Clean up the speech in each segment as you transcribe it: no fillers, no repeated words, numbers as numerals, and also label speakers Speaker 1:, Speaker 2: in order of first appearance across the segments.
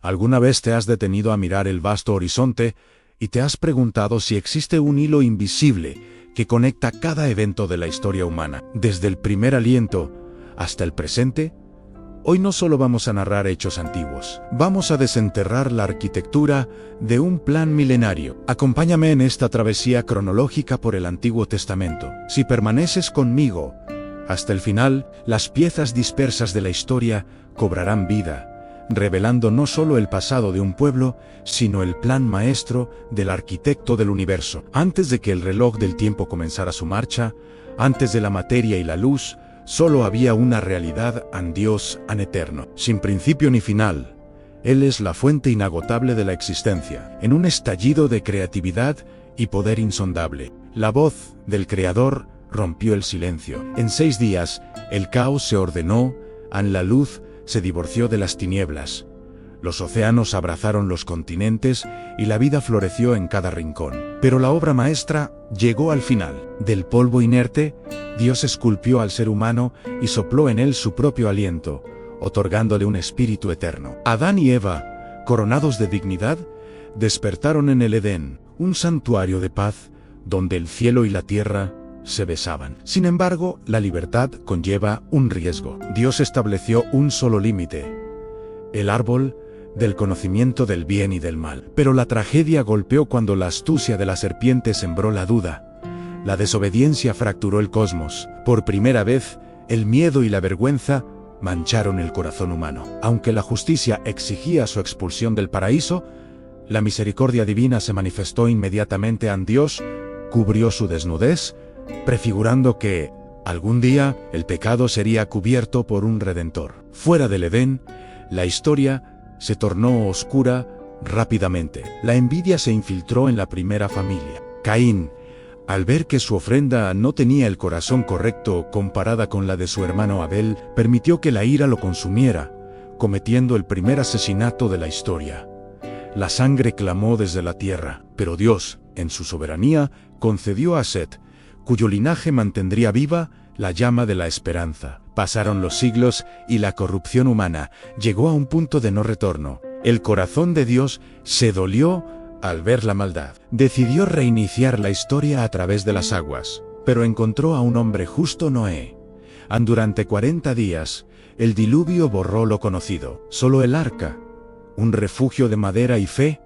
Speaker 1: ¿Alguna vez te has detenido a mirar el vasto horizonte y te has preguntado si existe un hilo invisible que conecta cada evento de la historia humana, desde el primer aliento hasta el presente? Hoy no solo vamos a narrar hechos antiguos, vamos a desenterrar la arquitectura de un plan milenario. Acompáñame en esta travesía cronológica por el Antiguo Testamento. Si permaneces conmigo hasta el final, las piezas dispersas de la historia cobrarán vida, revelando no solo el pasado de un pueblo, sino el plan maestro del arquitecto del universo. Antes de que el reloj del tiempo comenzara su marcha, antes de la materia y la luz, solo había una realidad, un Dios, un eterno, sin principio ni final. Él es la fuente inagotable de la existencia. En un estallido de creatividad y poder insondable, la voz del Creador rompió el silencio. En 6 días, el caos se ordenó, la luz se divorció de las tinieblas. Los océanos abrazaron los continentes y la vida floreció en cada rincón. Pero la obra maestra llegó al final. Del polvo inerte, Dios esculpió al ser humano y sopló en él su propio aliento, otorgándole un espíritu eterno. Adán y Eva, coronados de dignidad, despertaron en el Edén, un santuario de paz, donde el cielo y la tierra se besaban. Sin embargo, la libertad conlleva un riesgo. Dios estableció un solo límite: el árbol del conocimiento del bien y del mal. Pero la tragedia golpeó cuando la astucia de la serpiente sembró la duda. La desobediencia fracturó el cosmos. Por primera vez, el miedo y la vergüenza mancharon el corazón humano. Aunque la justicia exigía su expulsión del paraíso, la misericordia divina se manifestó inmediatamente ante Dios, cubrió su desnudez, prefigurando que, algún día, el pecado sería cubierto por un redentor. Fuera del Edén, la historia se tornó oscura rápidamente. La envidia se infiltró en la primera familia. Caín, al ver que su ofrenda no tenía el corazón correcto comparada con la de su hermano Abel, permitió que la ira lo consumiera, cometiendo el primer asesinato de la historia. La sangre clamó desde la tierra, pero Dios, en su soberanía, concedió a Set, cuyo linaje mantendría viva la llama de la esperanza. Pasaron los siglos y la corrupción humana llegó a un punto de no retorno. El corazón de Dios se dolió al ver la maldad. Decidió reiniciar la historia a través de las aguas, pero encontró a un hombre justo, Noé. Durante 40 días, el diluvio borró lo conocido. Solo el arca, un refugio de madera y fe,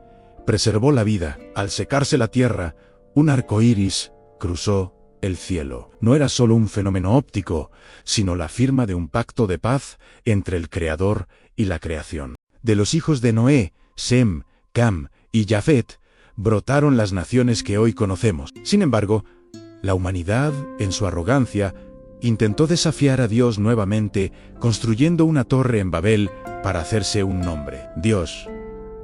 Speaker 1: preservó la vida. Al secarse la tierra, un arco iris cruzó el cielo. No era solo un fenómeno óptico, sino la firma de un pacto de paz entre el Creador y la creación. De los hijos de Noé, Sem, Cam y Jafet, brotaron las naciones que hoy conocemos. Sin embargo, la humanidad, en su arrogancia, intentó desafiar a Dios nuevamente, construyendo una torre en Babel para hacerse un nombre. Dios,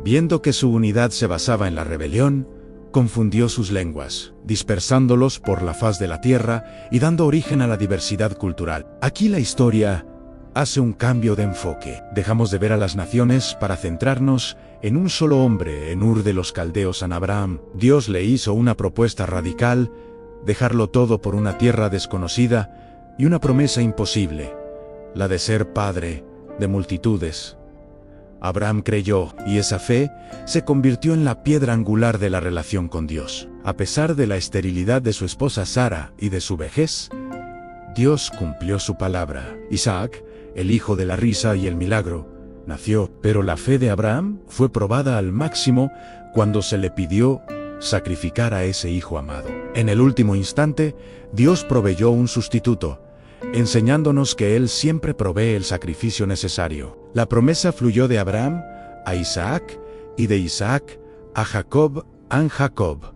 Speaker 1: viendo que su unidad se basaba en la rebelión, confundió sus lenguas, dispersándolos por la faz de la tierra y dando origen a la diversidad cultural. Aquí la historia hace un cambio de enfoque. Dejamos de ver a las naciones para centrarnos en un solo hombre, en Ur de los Caldeos, San Abraham. Dios le hizo una propuesta radical: dejarlo todo por una tierra desconocida y una promesa imposible, la de ser padre de multitudes. Abraham creyó, y esa fe se convirtió en la piedra angular de la relación con Dios. A pesar de la esterilidad de su esposa Sara y de su vejez, Dios cumplió su palabra. Isaac, el hijo de la risa y el milagro, nació, pero la fe de Abraham fue probada al máximo cuando se le pidió sacrificar a ese hijo amado. En el último instante, Dios proveyó un sustituto, enseñándonos que Él siempre provee el sacrificio necesario. La promesa fluyó de Abraham a Isaac y de Isaac a Jacob. Jacob,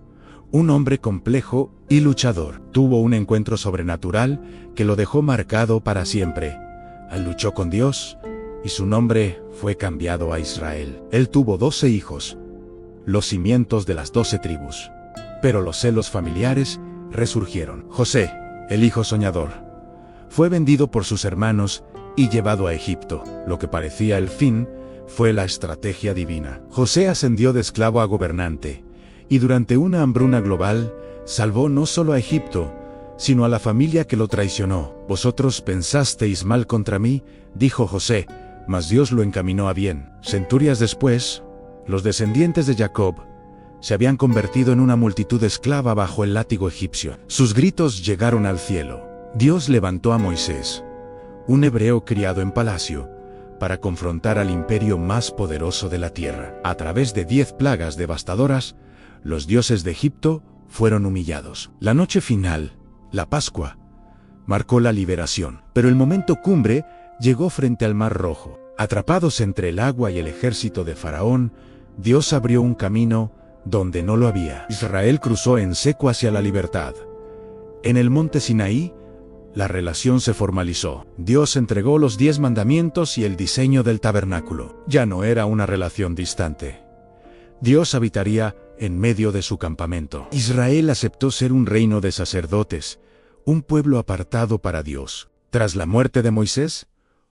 Speaker 1: un hombre complejo y luchador, tuvo un encuentro sobrenatural que lo dejó marcado para siempre. Luchó con Dios y su nombre fue cambiado a Israel. Él tuvo 12 hijos, los cimientos de las 12 tribus. Pero los celos familiares resurgieron. José, el hijo soñador, fue vendido por sus hermanos y llevado a Egipto. Lo que parecía el fin fue la estrategia divina. José ascendió de esclavo a gobernante, y durante una hambruna global, salvó no solo a Egipto, sino a la familia que lo traicionó. Vosotros pensasteis mal contra mí, dijo José, mas Dios lo encaminó a bien. Centurias después, los descendientes de Jacob se habían convertido en una multitud esclava bajo el látigo egipcio. Sus gritos llegaron al cielo. Dios levantó a Moisés, un hebreo criado en palacio, para confrontar al imperio más poderoso de la tierra. A través de 10 plagas devastadoras, los dioses de Egipto fueron humillados. La noche final, la Pascua, marcó la liberación, pero el momento cumbre llegó frente al Mar Rojo. Atrapados entre el agua y el ejército de Faraón, Dios abrió un camino donde no lo había. Israel cruzó en seco hacia la libertad. En el monte Sinaí, la relación se formalizó. Dios entregó los 10 mandamientos y el diseño del tabernáculo. Ya no era una relación distante. Dios habitaría en medio de su campamento. Israel aceptó ser un reino de sacerdotes, un pueblo apartado para Dios. Tras la muerte de Moisés,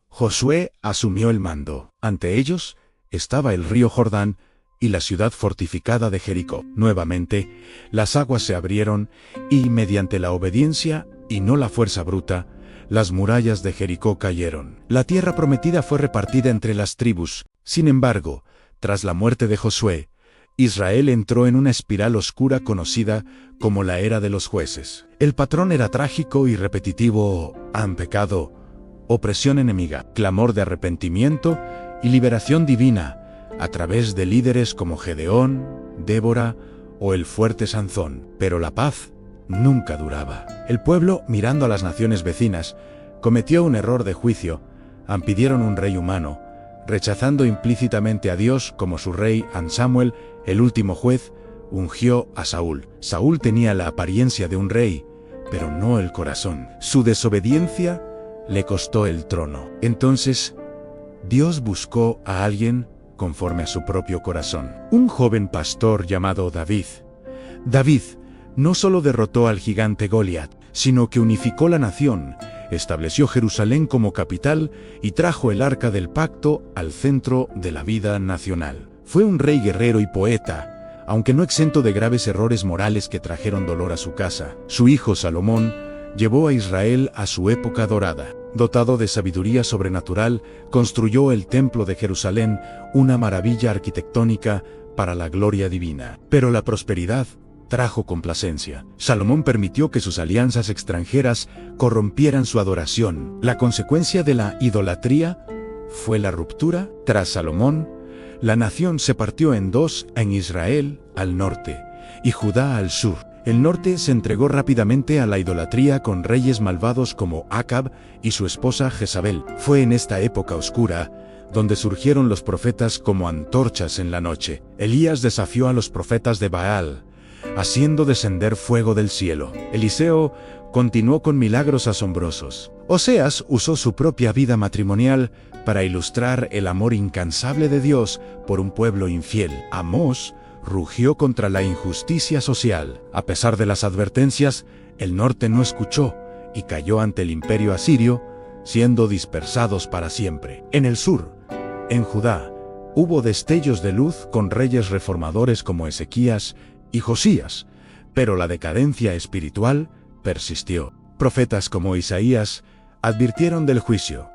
Speaker 1: Josué asumió el mando. Ante ellos estaba el río Jordán y la ciudad fortificada de Jericó. Nuevamente, las aguas se abrieron y, mediante la obediencia y no la fuerza bruta, las murallas de Jericó cayeron. La tierra prometida fue repartida entre las tribus. Sin embargo, tras la muerte de Josué, Israel entró en una espiral oscura conocida como la era de los jueces. El patrón era trágico y repetitivo: han pecado, opresión enemiga, clamor de arrepentimiento y liberación divina a través de líderes como Gedeón, Débora o el fuerte Sansón. Pero la paz nunca duraba. El pueblo, mirando a las naciones vecinas, cometió un error de juicio. Pidieron un rey humano, rechazando implícitamente a Dios como su rey. Samuel, el último juez, ungió a Saúl. Saúl tenía la apariencia de un rey, pero no el corazón. Su desobediencia le costó el trono. Entonces, Dios buscó a alguien conforme a su propio corazón. Un joven pastor llamado David. David no solo derrotó al gigante Goliat, sino que unificó la nación, estableció Jerusalén como capital y trajo el arca del pacto al centro de la vida nacional. Fue un rey guerrero y poeta, aunque no exento de graves errores morales que trajeron dolor a su casa. Su hijo Salomón llevó a Israel a su época dorada. Dotado de sabiduría sobrenatural, construyó el templo de Jerusalén, una maravilla arquitectónica para la gloria divina. Pero la prosperidad trajo complacencia. Salomón permitió que sus alianzas extranjeras corrompieran su adoración. La consecuencia de la idolatría fue la ruptura. Tras Salomón, la nación se partió en dos: en Israel al norte y Judá al sur. El norte se entregó rápidamente a la idolatría con reyes malvados como Acab y su esposa Jezabel. Fue en esta época oscura donde surgieron los profetas como antorchas en la noche. Elías desafió a los profetas de Baal, haciendo descender fuego del cielo. Eliseo continuó con milagros asombrosos. Oseas usó su propia vida matrimonial para ilustrar el amor incansable de Dios por un pueblo infiel. Amós rugió contra la injusticia social. A pesar de las advertencias, el norte no escuchó y cayó ante el imperio asirio, siendo dispersados para siempre. En el sur, en Judá, hubo destellos de luz con reyes reformadores como Ezequías y Josías, pero la decadencia espiritual persistió. Profetas como Isaías advirtieron del juicio,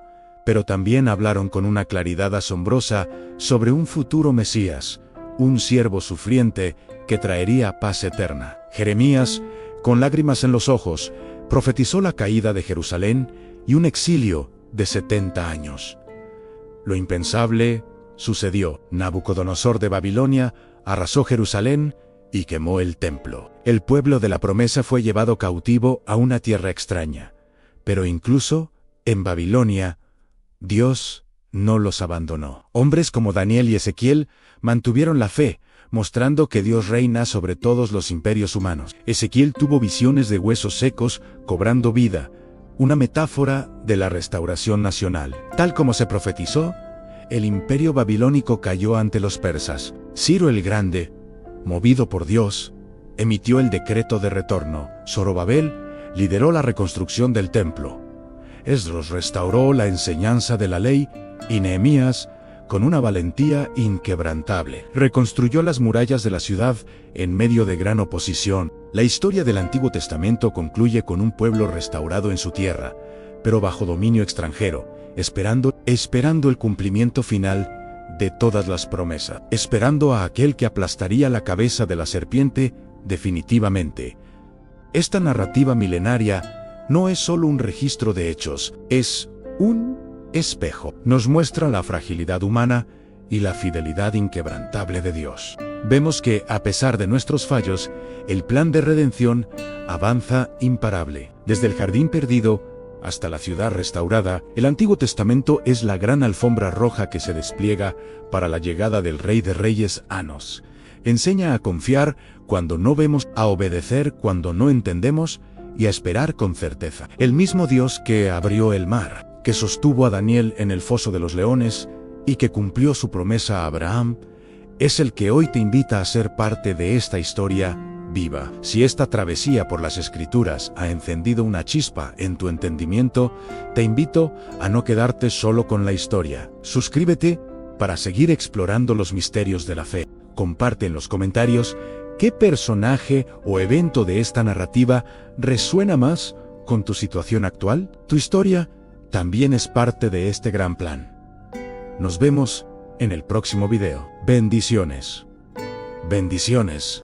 Speaker 1: pero también hablaron con una claridad asombrosa sobre un futuro Mesías, un siervo sufriente que traería paz eterna. Jeremías, con lágrimas en los ojos, profetizó la caída de Jerusalén y un exilio de 70 años. Lo impensable sucedió. Nabucodonosor de Babilonia arrasó Jerusalén y quemó el templo. El pueblo de la promesa fue llevado cautivo a una tierra extraña. Pero incluso en Babilonia, Dios no los abandonó. Hombres como Daniel y Ezequiel mantuvieron la fe, mostrando que Dios reina sobre todos los imperios humanos. Ezequiel tuvo visiones de huesos secos cobrando vida, una metáfora de la restauración nacional. Tal como se profetizó, el imperio babilónico cayó ante los persas. Ciro el Grande, movido por Dios, emitió el decreto de retorno. Zorobabel lideró la reconstrucción del templo. Esdras restauró la enseñanza de la ley y Nehemías, con una valentía inquebrantable, reconstruyó las murallas de la ciudad en medio de gran oposición. La historia del Antiguo Testamento concluye con un pueblo restaurado en su tierra, pero bajo dominio extranjero, esperando el cumplimiento final de todas las promesas, esperando a aquel que aplastaría la cabeza de la serpiente definitivamente. Esta narrativa milenaria no es solo un registro de hechos, es un espejo. Nos muestra la fragilidad humana y la fidelidad inquebrantable de Dios. Vemos que, a pesar de nuestros fallos, el plan de redención avanza imparable. Desde el jardín perdido hasta la ciudad restaurada, el Antiguo Testamento es la gran alfombra roja que se despliega para la llegada del Rey de Reyes Anos. Enseña a confiar cuando no vemos, a obedecer cuando no entendemos y a esperar con certeza. El mismo Dios que abrió el mar, que sostuvo a Daniel en el foso de los leones y que cumplió su promesa a Abraham, es el que hoy te invita a ser parte de esta historia viva. Si esta travesía por las Escrituras ha encendido una chispa en tu entendimiento, te invito a no quedarte solo con la historia. Suscríbete para seguir explorando los misterios de la fe. Comparte en los comentarios qué personaje o evento de esta narrativa resuena más con tu situación actual. Tu historia también es parte de este gran plan. Nos vemos en el próximo video. Bendiciones. Bendiciones.